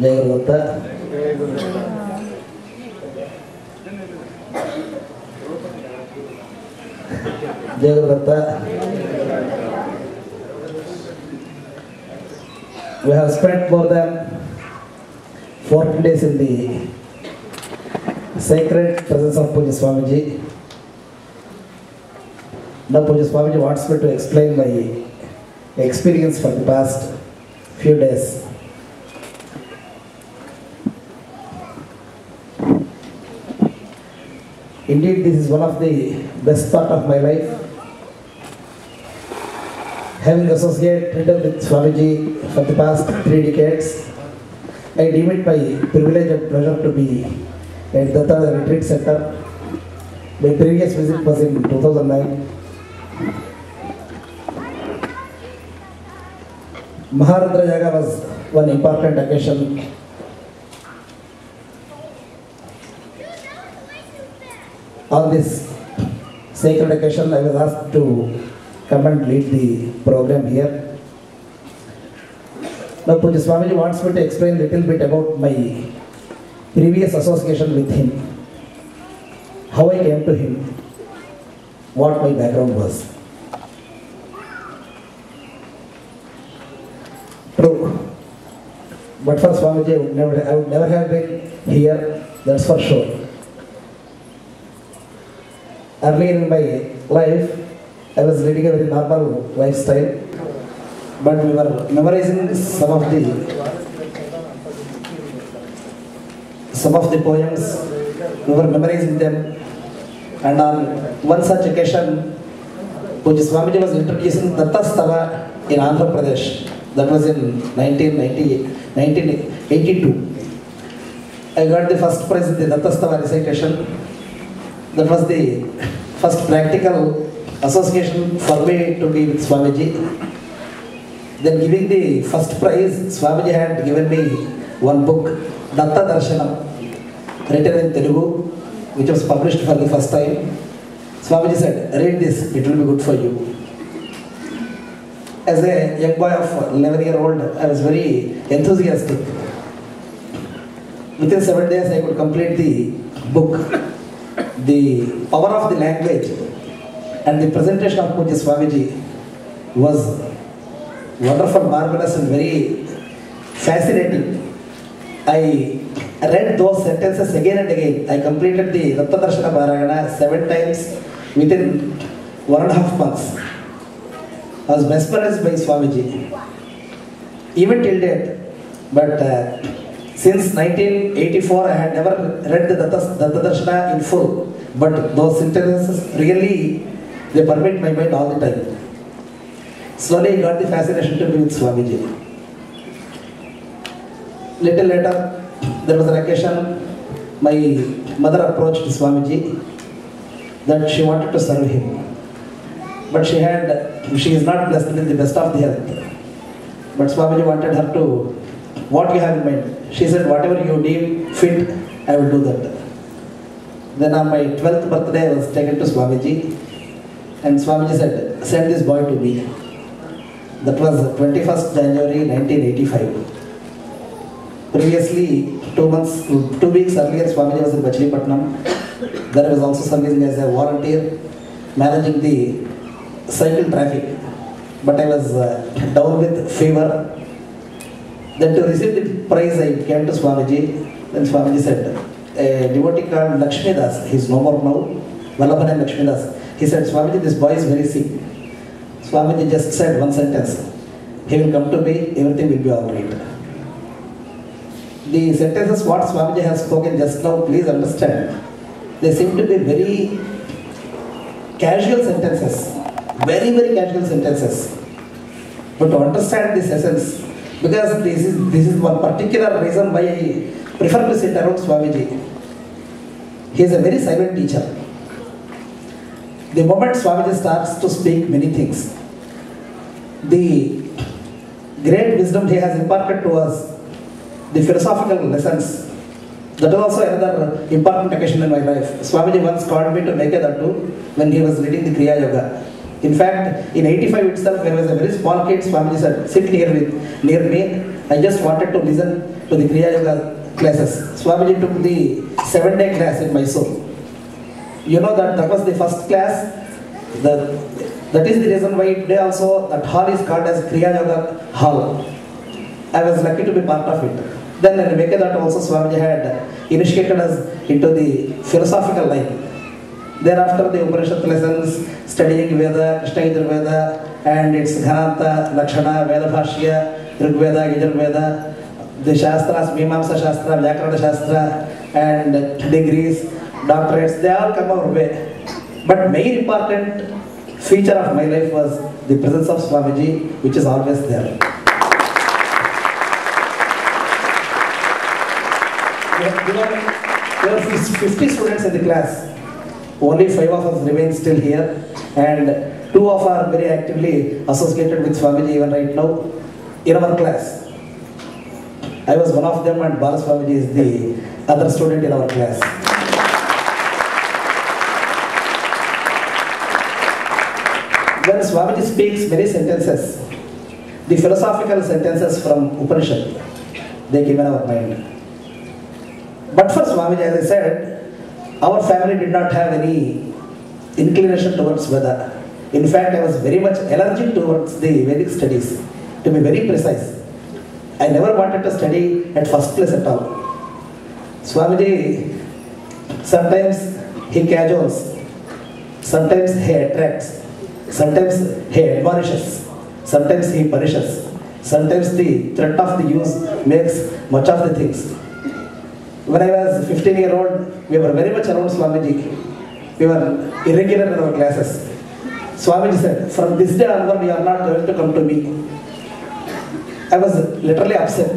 Jaya Guru Datta. Jaya Guru Datta. We have spent more than 14 days in the sacred presence of Puja Swamiji. Now Puja Swamiji wants me to explain my experience for the past few days. Indeed, this is one of the best part of my life. Having associated with Swamiji for the past 3 decades, I deem it my privilege and pleasure to be at Datta Retreat Center. My previous visit was in 2009. MahaRudram Yaga was one important occasion. On this sacred occasion, I was asked to come and lead the program here. Now Puja Swamiji wants me to explain a little bit about my previous association with him, how I came to him, what my background was. True, but for Swamiji I would never have been here, that's for sure. Earlier in my life, I was leading a very normal lifestyle, but we were memorizing some of the poems, we were memorizing them, and on one such occasion, Puja Swamiji was introducing Datta Stava in Andhra Pradesh. That was in 1982. I got the first prize in the Datta Stava recitation. That was the first practical association for me to be with Swamiji. Then giving the first prize, Swamiji had given me one book, Datta Darshanam, written in Telugu, which was published for the first time. Swamiji said, read this, it will be good for you. As a young boy of 11-year-old, I was very enthusiastic. Within 7 days, I could complete the book. The power of the language and the presentation of Puja Swamiji was wonderful, marvelous and very fascinating. I read those sentences again and again. I completed the Datta Darshana Parayana 7 times within 1.5 months. I was mesmerized by Swamiji, even till date. But since 1984, I had never read the Datta Darshana in full. But those sentences really, they permeate my mind all the time. Slowly I got the fascination to be with Swamiji. Little later, there was an occasion, my mother approached Swamiji that she wanted to serve him. But she is not blessed with the best of the health. But Swamiji wanted her to, what you have in mind? She said, whatever you deem fit, I will do that. Then on my 12th birthday, I was taken to Swamiji. And Swamiji said, send this boy to me. That was 21st January 1985. Previously, 2 weeks earlier, Swamiji was in Machilipatnam. There I was also serving as a volunteer, managing the cycle traffic. But I was down with fever. Then to receive the prize, I came to Swamiji. Then Swamiji said, a devotee called Lakshmi Das, he is no more now, Vallabhan and Lakshmi Das. He said, Swamiji, this boy is very sick. Swamiji just said one sentence, he will come to me, everything will be alright. The sentences what Swamiji has spoken just now, please understand, they seem to be very casual sentences, very, very casual sentences. But to understand this essence, because this is one particular reason why I prefer to sit around Swamiji. He is a very silent teacher. The moment Swamiji starts to speak many things, the great wisdom he has imparted to us, the philosophical lessons, that was also another important occasion in my life. Swamiji once called me to make a Dattu when he was leading the Kriya Yoga. In fact, in 85 itself, when I was a very small kid, Swamiji said, sit near me I just wanted to listen to the Kriya Yoga classes. Swamiji took the 7-day class in Mysore. You know that was the first class. That is the reason why today also that hall is called as Kriya Yoga Hall. I was lucky to be part of it. Then in Vekadatta also Swamiji had initiated us into the philosophical life. Thereafter the Upanishad lessons, studying Veda, Krishna Yajurveda, and its Ghananta, Lakshana, Veda Bhashya, Rigveda, Yajurveda, the Shastras, Mimamsa Shastra, Vyakarana Shastra, and degrees, doctorates, they all come our way. But main important feature of my life was the presence of Swamiji, which is always there. There were 50 students in the class. Only 5 of us remain still here, and 2 of us are very actively associated with Swamiji even right now in our class. I was one of them, and Bala Swamiji is the other student in our class. When Swamiji speaks many sentences, the philosophical sentences from Upanishad, they came in our mind. But for Swamiji, as I said, our family did not have any inclination towards Veda. In fact, I was very much allergic towards the Vedic studies, to be very precise. I never wanted to study at first place at all. Swamiji, sometimes he cajoles, sometimes he attracts, sometimes he admonishes, sometimes he punishes, sometimes the threat of the use makes much of the things. When I was 15-year-old, we were very much around Swamiji. We were irregular in our classes. Swamiji said, from this day onward, you are not going to come to me. I was literally upset.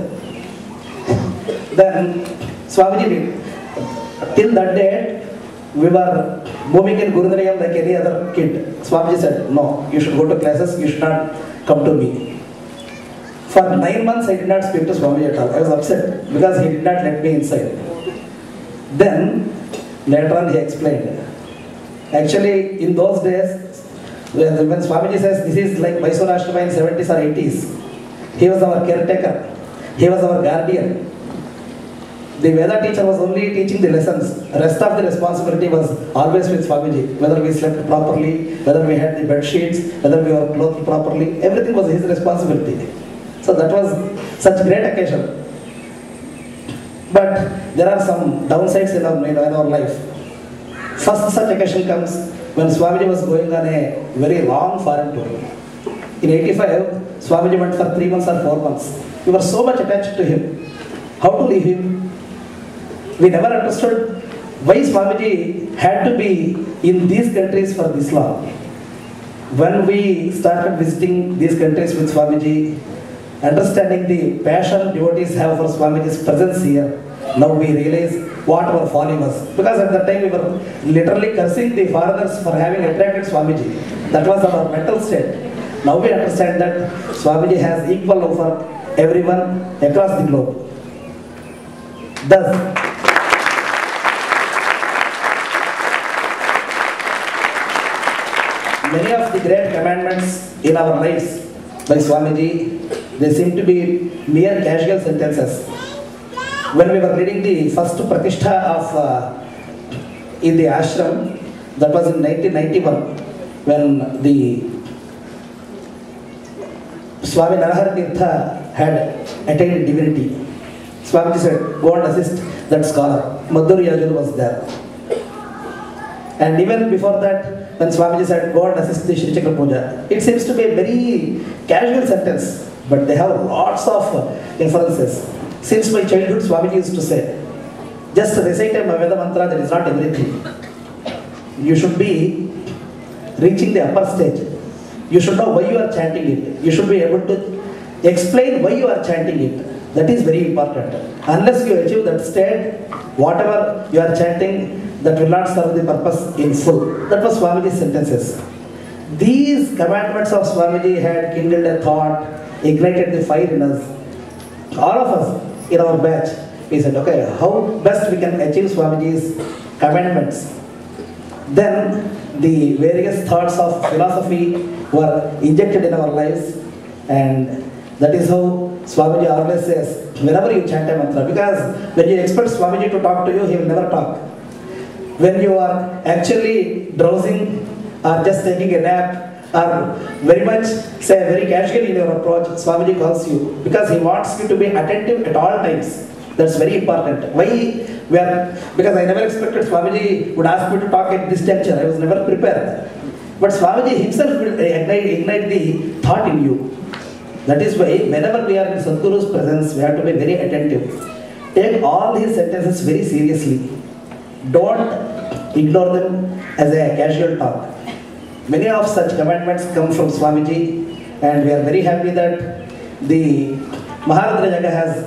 Then Swamiji did. Till that day, we were moving in Gurudhanayam like any other kid. Swamiji said, no, you should go to classes, you should not come to me. For 9 months, I did not speak to Swamiji at all. I was upset because he did not let me inside. Then, later on, he explained. Actually, in those days, when Swamiji says this is like Mysore Ashrama in 70s or 80s, he was our caretaker. He was our guardian. The Veda teacher was only teaching the lessons. The rest of the responsibility was always with Swamiji. Whether we slept properly, whether we had the bed sheets, whether we were clothed properly, everything was his responsibility. So that was such a great occasion. But there are some downsides in our life. First such occasion comes when Swamiji was going on a very long foreign tour. In 85, Swamiji went for 3 months or 4 months. We were so much attached to him. How to leave him? We never understood why Swamiji had to be in these countries for this long. When we started visiting these countries with Swamiji, understanding the passion devotees have for Swamiji's presence here, now we realize what our folly was. Because at that time we were literally cursing the foreigners for having attracted Swamiji. That was our mental state. Now we understand that Swamiji has equal love for everyone across the globe. Thus, many of the great commandments in our lives by Swamiji, they seem to be mere casual sentences. When we were reading the first Pratishtha of in the ashram, that was in 1991, when the Swami Narahari Tirtha had attained divinity. Swamiji said, go and assist that scholar. Madhuri Yajur was there. And even before that, when Swamiji said, go and assist the Shri Chakra Puja, it seems to be a very casual sentence, but they have lots of inferences. Since my childhood, Swamiji used to say, just recite a Veda mantra, that is not everything. You should be reaching the upper stage. You should know why you are chanting it. You should be able to explain why you are chanting it. That is very important. Unless you achieve that state, whatever you are chanting, that will not serve the purpose in full. That was Swamiji's sentences. These commandments of Swamiji had kindled a thought, ignited the fire in us. All of us in our batch, we said, okay, how best we can achieve Swamiji's commandments. Then the various thoughts of philosophy were injected in our lives, and That is how Swamiji always says, whenever you chant a mantra, because when you expect Swamiji to talk to you, he will never talk. When you are actually drowsing or just taking a nap, or very much, say, very casual in your approach, Swamiji calls you because he wants you to be attentive at all times. That's very important. Why? Because I never expected Swamiji would ask me to talk at this juncture. I was never prepared. But Swamiji himself will ignite the thought in you. That is why whenever we are in Sadhguru's presence, we have to be very attentive. Take all these sentences very seriously. Don't ignore them as a casual talk. Many of such commandments come from Swamiji, and we are very happy that the MahaRudram Yagya has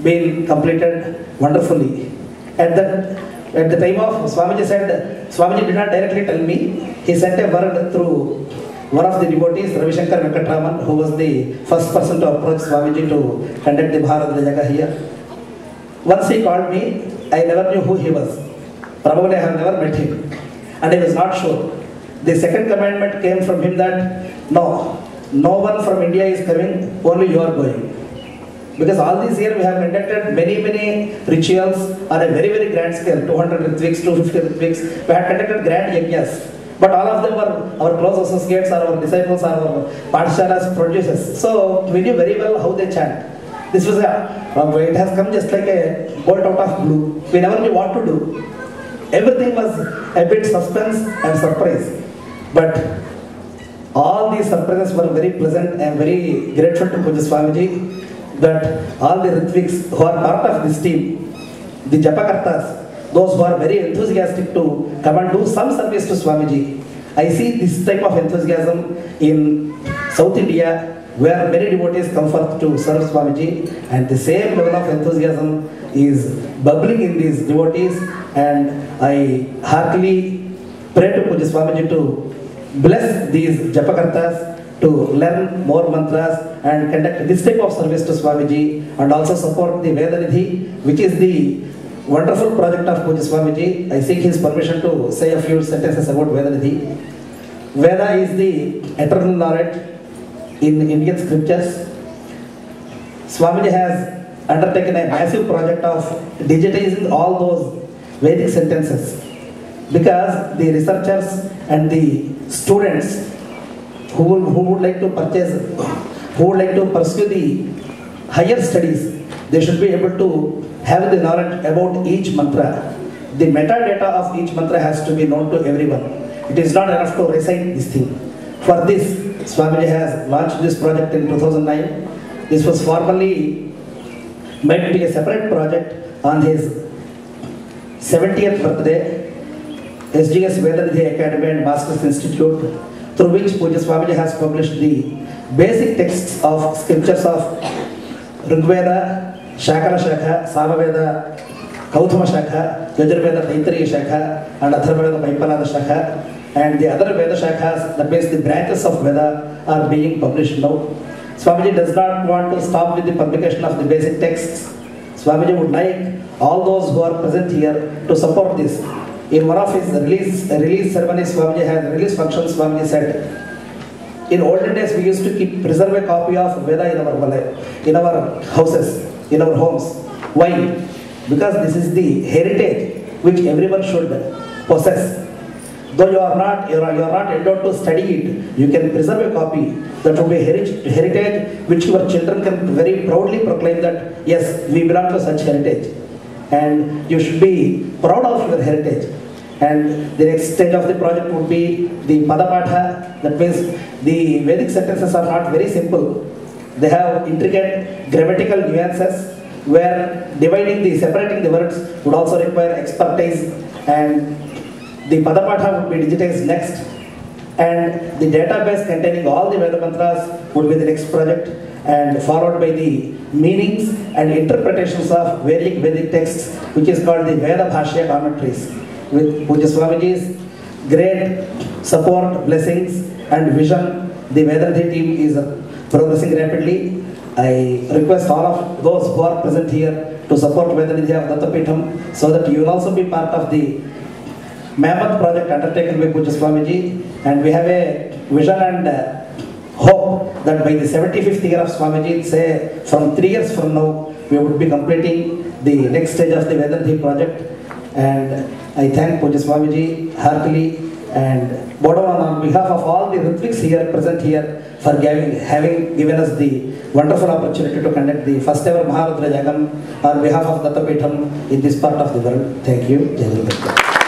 been completed wonderfully. At the time of Swamiji said, Swamiji did not directly tell me, he sent a word through one of the devotees, Ravi Shankar Venkatraman, who was the first person to approach Swamiji to conduct the MahaRudram Yagya here. Once he called me, I never knew who he was. Probably I have never met him. And I was not sure. The second commandment came from him that no one from India is coming, only you are going. Because all these years we have conducted many rituals on a very grand scale, 200 Ritviks, 250 Ritviks. We have conducted grand yagyas. But all of them were our close associates, or our disciples, or our Pathshala's producers. So we knew very well how they chant. This was it has come just like a bolt out of blue. We never knew what to do. Everything was a bit suspense and surprise. But all these surprises were very pleasant. I am very grateful to Puja Swamiji that all the Ritviks who are part of this team, the Japakartas, those who are very enthusiastic to come and do some service to Swamiji. I see this type of enthusiasm in South India, where many devotees come forth to serve Swamiji, and the same level of enthusiasm is bubbling in these devotees, and I heartily pray to Puja Swamiji to bless these Japakartas to learn more mantras and conduct this type of service to Swamiji, and also support the VedaNidhi, which is the wonderful project of Puja Swamiji. I seek his permission to say a few sentences about VedaNidhi. Veda is the eternal knowledge in Indian scriptures. Swamiji has undertaken a massive project of digitizing all those Vedic sentences, because the researchers and the students who would like to pursue the higher studies, they should be able to have the knowledge about each mantra. The metadata of each mantra has to be known to everyone. It is not enough to recite this thing. For this, Swamiji has launched this project in 2009. This was formally made to be a separate project on his 70th birthday. SGS VedaNidhi Academy and Masters Institute, through which Puja Swamiji has published the basic texts of scriptures of Rigveda, Shakara Shakha, Samaveda, Kauthama Shakha, Yajurveda, Taittiriya Shakha, and Atharvaveda, Paipalada Shakha, and the other Veda Shakhas, that means the branches of Veda, are being published now. Swamiji does not want to stop with the publication of the basic texts. Swamiji would like all those who are present here to support this. In one of his release ceremonies, Swamiji has release functions. Swamiji said, in olden days we used to preserve a copy of Veda in our houses, in our homes. Why? Because this is the heritage which everyone should possess. Though you are not endowed to study it, you can preserve a copy that will be heritage which your children can very proudly proclaim that yes, we belong to such heritage. And you should be proud of your heritage. And the next stage of the project would be the Padapatha. That means the Vedic sentences are not very simple. They have intricate grammatical nuances where separating the words would also require expertise, and the Padapatha would be digitized next, and the database containing all the Veda mantras would be the next project, and followed by the meanings and interpretations of various Vedic texts, which is called the Veda Bhashya commentaries. With Puja Swamiji's great support, blessings and vision, the VedaNidhi team is progressing rapidly. I request all of those who are present here to support VedaNidhi of Datta Peetham, so that you will also be part of the mammoth project undertaken by Puja Swamiji. And we have a vision and hope that by the 75th year of Swamiji, say from 3 years from now, we would be completing the next stage of the VedaNidhi project. And I thank Pujya Swamiji heartily and Bodovan on behalf of all the Ritviks here, present here, for having given us the wonderful opportunity to conduct the first ever MahaRudram Yagam on behalf of Datta Peetham in this part of the world. Thank you. Jaya Guru Datta.